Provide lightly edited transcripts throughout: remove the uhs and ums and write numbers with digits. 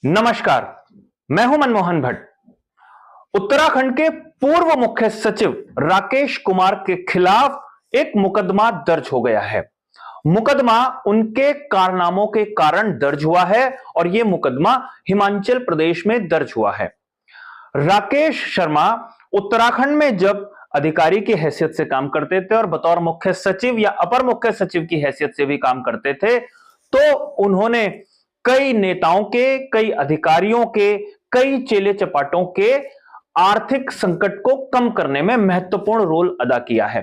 नमस्कार, मैं हूं मनमोहन भट्ट। उत्तराखंड के पूर्व मुख्य सचिव राकेश कुमार के खिलाफ एक मुकदमा दर्ज हो गया है। मुकदमा उनके कारनामों के कारण दर्ज हुआ है और यह मुकदमा हिमाचल प्रदेश में दर्ज हुआ है। राकेश शर्मा उत्तराखंड में जब अधिकारी की हैसियत से काम करते थे और बतौर मुख्य सचिव या अपर मुख्य सचिव की हैसियत से भी काम करते थे, तो उन्होंने कई नेताओं के, कई अधिकारियों के, कई चेले चपाटों के आर्थिक संकट को कम करने में महत्वपूर्ण रोल अदा किया है।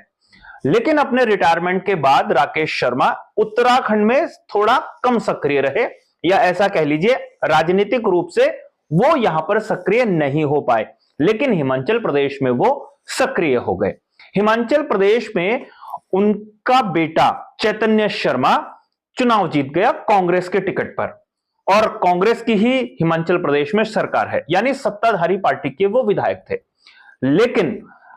लेकिन अपने रिटायरमेंट के बाद राकेश शर्मा उत्तराखंड में थोड़ा कम सक्रिय रहे, या ऐसा कह लीजिए राजनीतिक रूप से वो यहां पर सक्रिय नहीं हो पाए, लेकिन हिमाचल प्रदेश में वो सक्रिय हो गए। हिमाचल प्रदेश में उनका बेटा चैतन्य शर्मा चुनाव जीत गया कांग्रेस के टिकट पर, और कांग्रेस की ही हिमाचल प्रदेश में सरकार है, यानी सत्ताधारी पार्टी के वो विधायक थे। लेकिन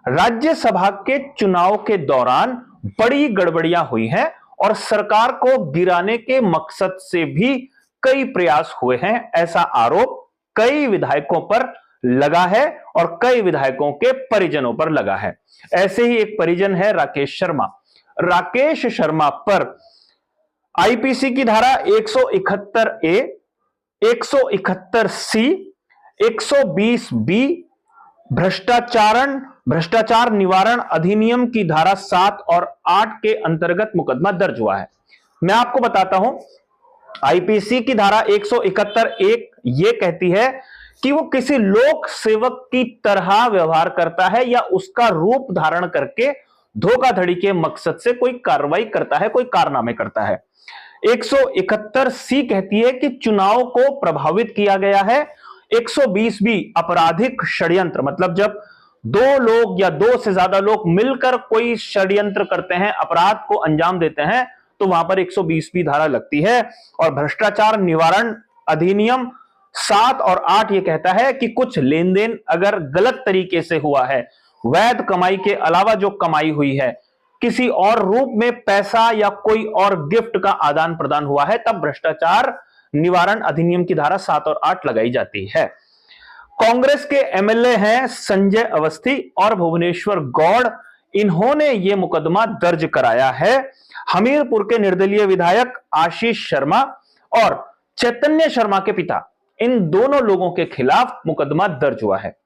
राज्यसभा के चुनाव के दौरान बड़ी गड़बड़ियां हुई हैं और सरकार को गिराने के मकसद से भी कई प्रयास हुए हैं, ऐसा आरोप कई विधायकों पर लगा है और कई विधायकों के परिजनों पर लगा है। ऐसे ही एक परिजन है राकेश शर्मा। राकेश शर्मा पर आईपीसी की धारा 171A, 171C, 120B, भ्रष्टाचार निवारण अधिनियम की धारा 7 और 8 के अंतर्गत मुकदमा दर्ज हुआ है। मैं आपको बताता हूं, आईपीसी की धारा 171A यह कहती है कि वो किसी लोक सेवक की तरह व्यवहार करता है या उसका रूप धारण करके धोखाधड़ी के मकसद से कोई कार्रवाई करता है, कोई कारनामे करता है। 171C कहती है कि चुनाव को प्रभावित किया गया है। 120B आपराधिक षड्यंत्र, मतलब जब दो लोग या दो से ज्यादा लोग मिलकर कोई षड्यंत्र करते हैं, अपराध को अंजाम देते हैं, तो वहां पर 120B धारा लगती है। और भ्रष्टाचार निवारण अधिनियम 7 और 8 यह कहता है कि कुछ लेन देन अगर गलत तरीके से हुआ है, वैध कमाई के अलावा जो कमाई हुई है, किसी और रूप में पैसा या कोई और गिफ्ट का आदान प्रदान हुआ है, तब भ्रष्टाचार निवारण अधिनियम की धारा 7 और 8 लगाई जाती है। कांग्रेस के एमएलए हैं संजय अवस्थी और भुवनेश्वर गौड़, इन्होंने यह मुकदमा दर्ज कराया है। हमीरपुर के निर्दलीय विधायक आशीष शर्मा और चैतन्य शर्मा के पिता, इन दोनों लोगों के खिलाफ मुकदमा दर्ज हुआ है।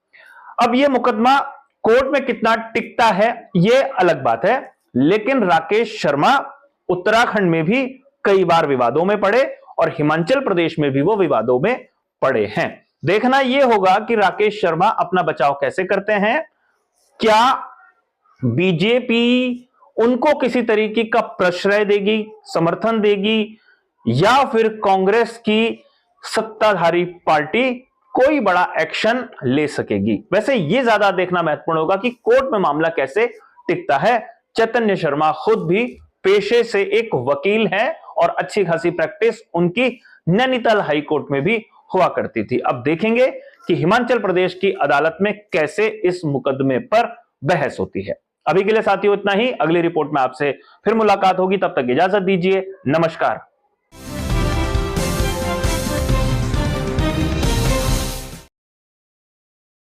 अब यह मुकदमा कोर्ट में कितना टिकता है यह अलग बात है, लेकिन राकेश शर्मा उत्तराखंड में भी कई बार विवादों में पड़े और हिमाचल प्रदेश में भी वो विवादों में पड़े हैं। देखना यह होगा कि राकेश शर्मा अपना बचाव कैसे करते हैं। क्या बीजेपी उनको किसी तरीके का प्रश्रय देगी, समर्थन देगी, या फिर कांग्रेस की सत्ताधारी पार्टी कोई बड़ा एक्शन ले सकेगी। वैसे यह ज्यादा देखना महत्वपूर्ण होगा कि कोर्ट में मामला कैसे टिकता है। चैतन्य शर्मा खुद भी पेशे से एक वकील हैं और अच्छी खासी प्रैक्टिस उनकी नैनीताल हाई कोर्ट में भी हुआ करती थी। अब देखेंगे कि हिमाचल प्रदेश की अदालत में कैसे इस मुकदमे पर बहस होती है। अभी के लिए साथियों इतना ही। अगली रिपोर्ट में आपसे फिर मुलाकात होगी, तब तक इजाजत दीजिए। नमस्कार।